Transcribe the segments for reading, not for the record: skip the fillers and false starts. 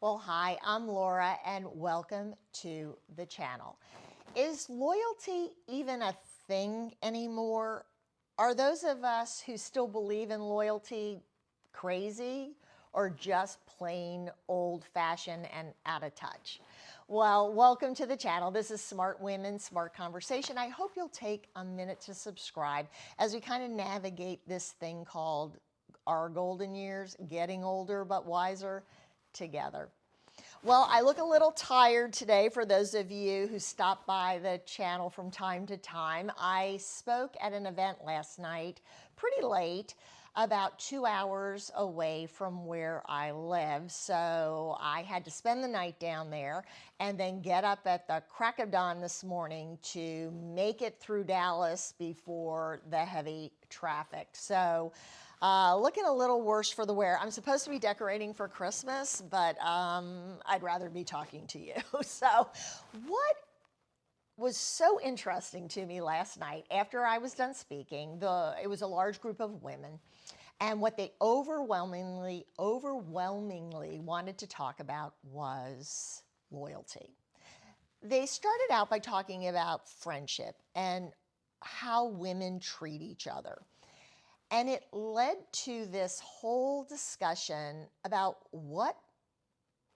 Well, hi, I'm Laura, and welcome to the channel. Is loyalty even a thing anymore? Are those of us who still believe in loyalty crazy or just plain old-fashioned and out of touch? Well, welcome to the channel. This is Smart Women, Smart Conversation. I hope you'll take a minute to subscribe as we kind of navigate this thing called our golden years, getting older but wiser together. Well, I look a little tired today for those of you who stop by the channel from time to time. I spoke at an event last night, pretty late, about 2 hours away from where I live. So I had to spend the night down there and then get up at the crack of dawn this morning to make it through Dallas before the heavy traffic. So looking a little worse for the wear. I'm supposed to be decorating for Christmas, but I'd rather be talking to you. So what was so interesting to me last night after I was done speaking, it was a large group of women, and what they overwhelmingly wanted to talk about was loyalty. They started out by talking about friendship and how women treat each other. And it led to this whole discussion about what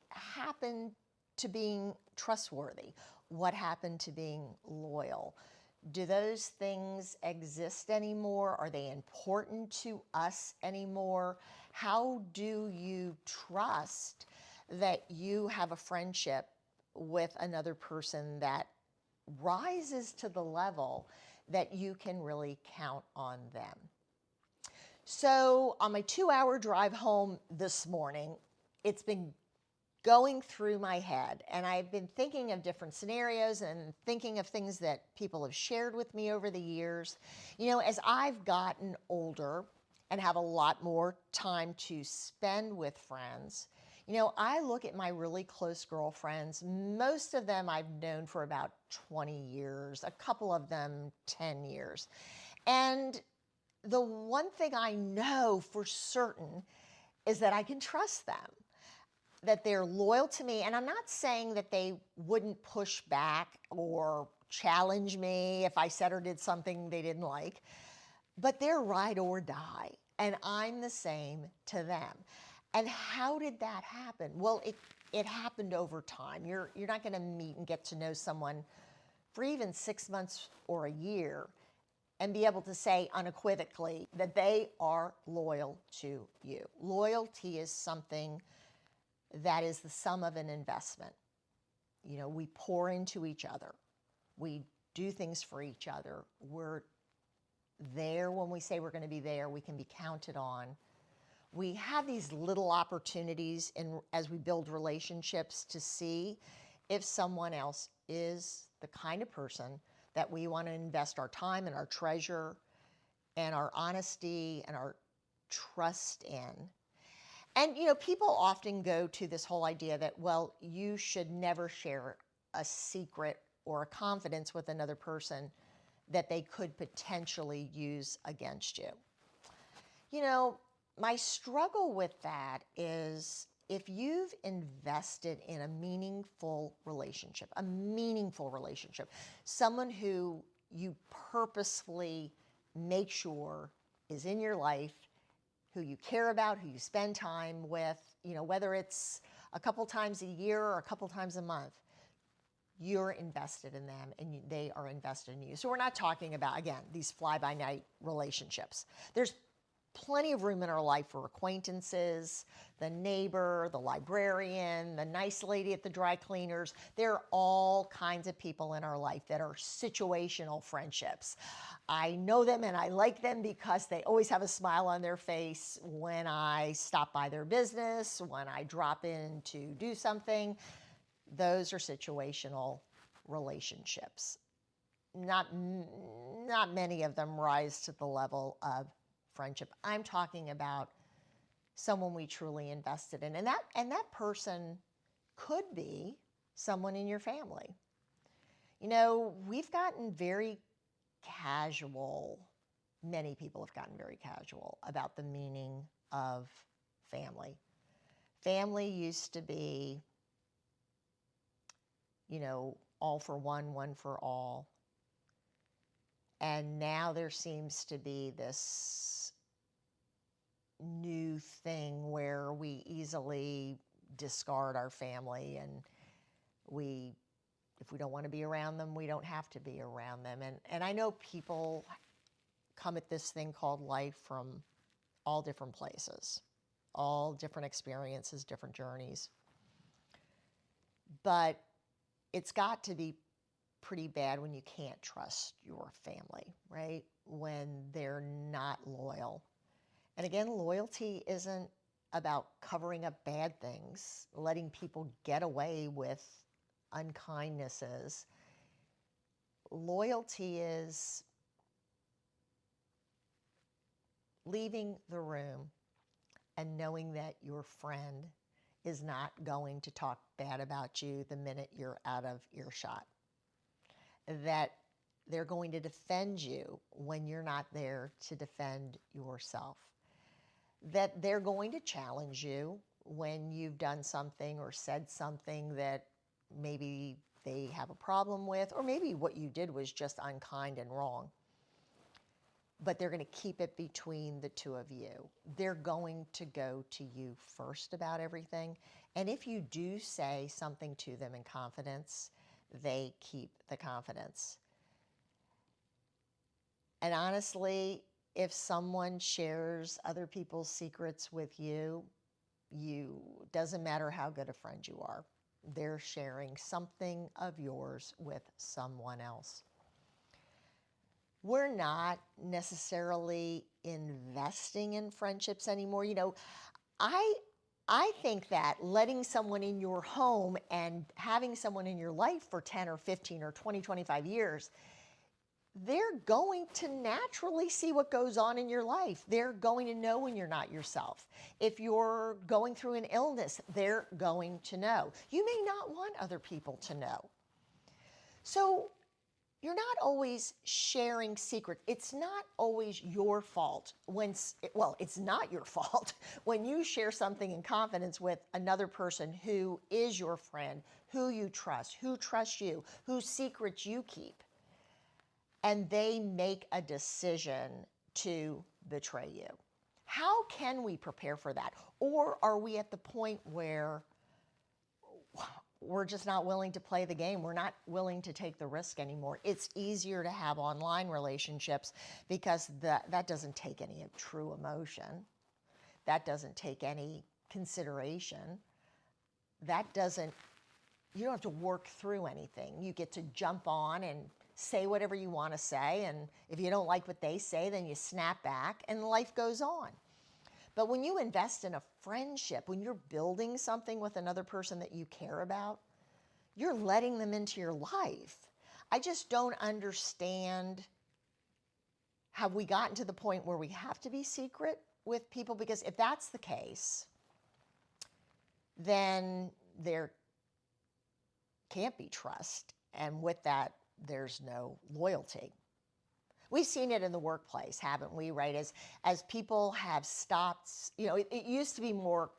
happened to being trustworthy, what happened to being loyal. Do those things exist anymore? Are they important to us anymore? How do you trust that you have a friendship with another person that rises to the level that you can really count on them? So on my 2-hour drive home this morning, it's been going through my head, and I've been thinking of different scenarios and thinking of things that people have shared with me over the years. You know, as I've gotten older and have a lot more time to spend with friends, you know, I look at my really close girlfriends. Most of them I've known for about 20 years, a couple of them 10 years. And the one thing I know for certain is that I can trust them, that they're loyal to me. And I'm not saying that they wouldn't push back or challenge me if I said or did something they didn't like, but they're ride or die. And I'm the same to them. And how did that happen? Well, it happened over time. You're not going to meet and get to know someone for even 6 months or a year and be able to say unequivocally that they are loyal to you. Loyalty is something that is the sum of an investment. You know, we pour into each other. We do things for each other. We're there when we say we're going to be there. We can be counted on. We have these little opportunities as we build relationships to see if someone else is the kind of person that we want to invest our time and our treasure and our honesty and our trust in. And, you know, people often go to this whole idea that, well, you should never share a secret or a confidence with another person that they could potentially use against you. You know, my struggle with that is if you've invested in a meaningful relationship, someone who you purposefully make sure is in your life, who you care about, who you spend time with, you know, whether it's a couple times a year or a couple times a month, you're invested in them and they are invested in you. So we're not talking about, again, these fly-by-night relationships. There's plenty of room in our life for acquaintances, the neighbor, the librarian, the nice lady at the dry cleaners. There are all kinds of people in our life that are situational friendships. I know them and I like them because they always have a smile on their face when I stop by their business, when I drop in to do something. Those are situational relationships. Not many of them rise to the level of friendship. I'm talking about someone we truly invested in. And that person could be someone in your family. You know, we've gotten very casual, many people have gotten very casual about the meaning of family. family used to be, all for one for all. And now there seems to be this new thing where we easily discard our family, and if we don't want to be around them, we don't have to be around them. And I know people come at this thing called life from all different places, all different experiences, different journeys. But it's got to be pretty bad when you can't trust your family, right? When they're not loyal. And again, loyalty isn't about covering up bad things, letting people get away with unkindnesses. Loyalty is leaving the room and knowing that your friend is not going to talk bad about you the minute you're out of earshot. That they're going to defend you when you're not there to defend yourself. That they're going to challenge you when you've done something or said something that maybe they have a problem with, or maybe what you did was just unkind and wrong. But they're going to keep it between the two of you. They're going to go to you first about everything. And if you do say something to them in confidence, they keep the confidence. And honestly, if someone shares other people's secrets with you, doesn't matter how good a friend you are, they're sharing something of yours with someone else. We're not necessarily investing in friendships anymore. I think that letting someone in your home and having someone in your life for 10 or 15 or 20, 25 years, they're going to naturally see what goes on in your life. They're going to know when you're not yourself. If you're going through an illness, they're going to know. You may not want other people to know. So you're not always sharing secrets. It's not always your fault it's not your fault when you share something in confidence with another person who is your friend, who you trust, who trusts you, whose secrets you keep, and they make a decision to betray you. How can we prepare for that? Or are we at the point where we're just not willing to play the game? We're not willing to take the risk anymore. It's easier to have online relationships because that doesn't take any true emotion. That doesn't take any consideration. You don't have to work through anything. You get to jump on and say whatever you want to say. And if you don't like what they say, then you snap back and life goes on. But when you invest in a friendship, when you're building something with another person that you care about, you're letting them into your life. I just don't understand, have we gotten to the point where we have to be secret with people? Because if that's the case, then there can't be trust. And with that, there's no loyalty. We've seen it in the workplace, haven't we, right? As people have stopped, it used to be more,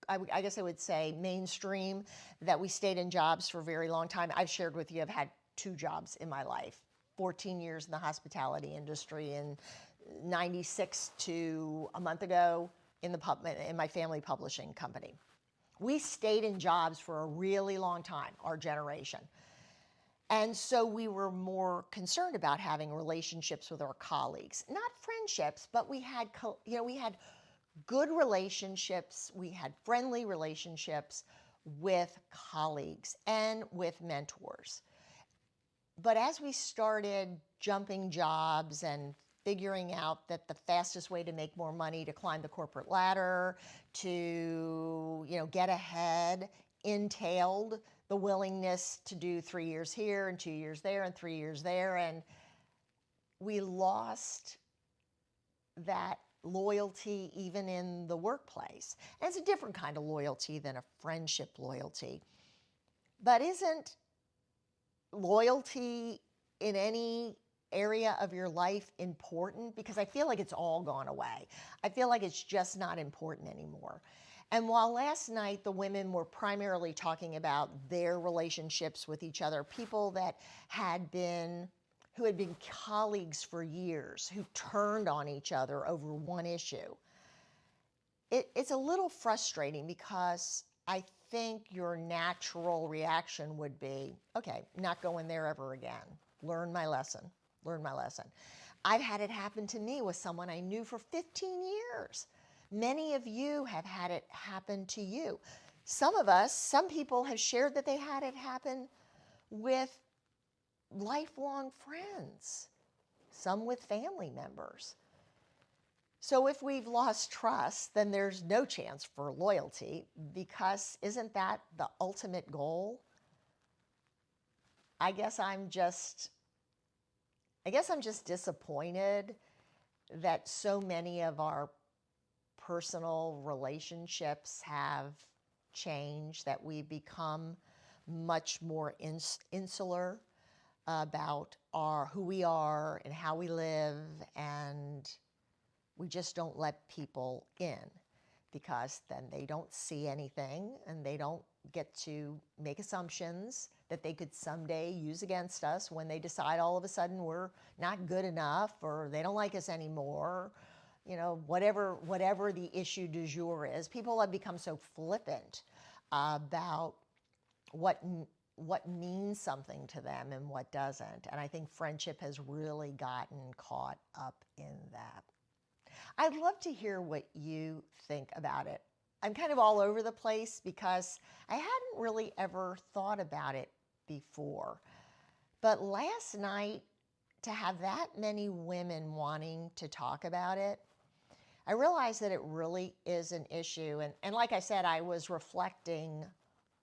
I guess I would say, mainstream, that we stayed in jobs for a very long time. I've shared with you, I've had 2 jobs in my life, 14 years in the hospitality industry, and 96 to a month ago in my family publishing company. We stayed in jobs for a really long time, our generation. And so we were more concerned about having relationships with our colleagues, not friendships, but we had good relationships, we had friendly relationships with colleagues and with mentors. But as we started jumping jobs and figuring out that the fastest way to make more money, to climb the corporate ladder, to get ahead, entailed the willingness to do 3 years here and 2 years there and 3 years there, and we lost that loyalty even in the workplace. And it's a different kind of loyalty than a friendship loyalty. But isn't loyalty in any area of your life important? Because I feel like it's all gone away. I feel like it's just not important anymore. And while last night the women were primarily talking about their relationships with each other, people that who had been colleagues for years, who turned on each other over one issue, it's a little frustrating because I think your natural reaction would be, okay, not going there ever again. Learn my lesson. Learn my lesson. I've had it happen to me with someone I knew for 15 years. Many of you have had it happen to you. Some people have shared that they had it happen with lifelong friends, some with family members. So if we've lost trust, then there's no chance for loyalty, because isn't that the ultimate goal? I guess I'm just disappointed that so many of our personal relationships have changed, that we become much more insular about who we are and how we live, and we just don't let people in, because then they don't see anything and they don't get to make assumptions that they could someday use against us when they decide all of a sudden we're not good enough, or they don't like us anymore. You know, whatever the issue du jour is, people have become so flippant about what means something to them and what doesn't. And I think friendship has really gotten caught up in that. I'd love to hear what you think about it. I'm kind of all over the place because I hadn't really ever thought about it before. But last night, to have that many women wanting to talk about it, I realized that it really is an issue. And like I said, I was reflecting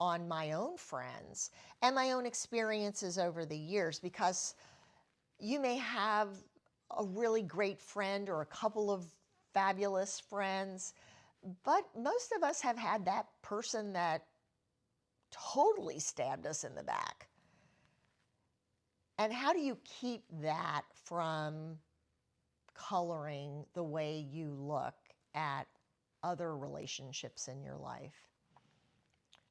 on my own friends and my own experiences over the years, because you may have a really great friend or a couple of fabulous friends, but most of us have had that person that totally stabbed us in the back. And how do you keep that from coloring the way you look at other relationships in your life?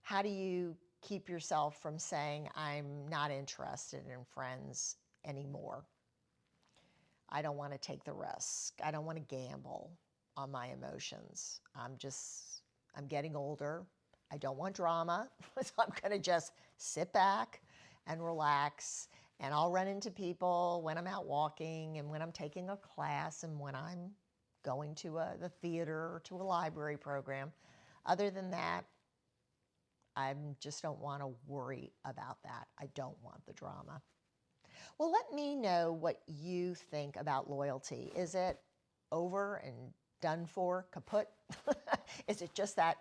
How do you keep yourself from saying, I'm not interested in friends anymore? I don't want to take the risk. I don't want to gamble on my emotions. I'm getting older. I don't want drama. So I'm going to just sit back and relax. And I'll run into people when I'm out walking and when I'm taking a class and when I'm going to the theater or to a library program. Other than that, I just don't want to worry about that. I don't want the drama. Well, let me know what you think about loyalty. Is it over and done for, kaput? Is it just that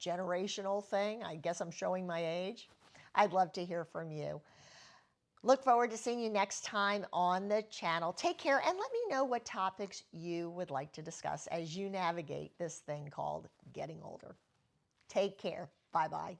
generational thing? I guess I'm showing my age. I'd love to hear from you. Look forward to seeing you next time on the channel. Take care, and let me know what topics you would like to discuss as you navigate this thing called getting older. Take care. Bye-bye.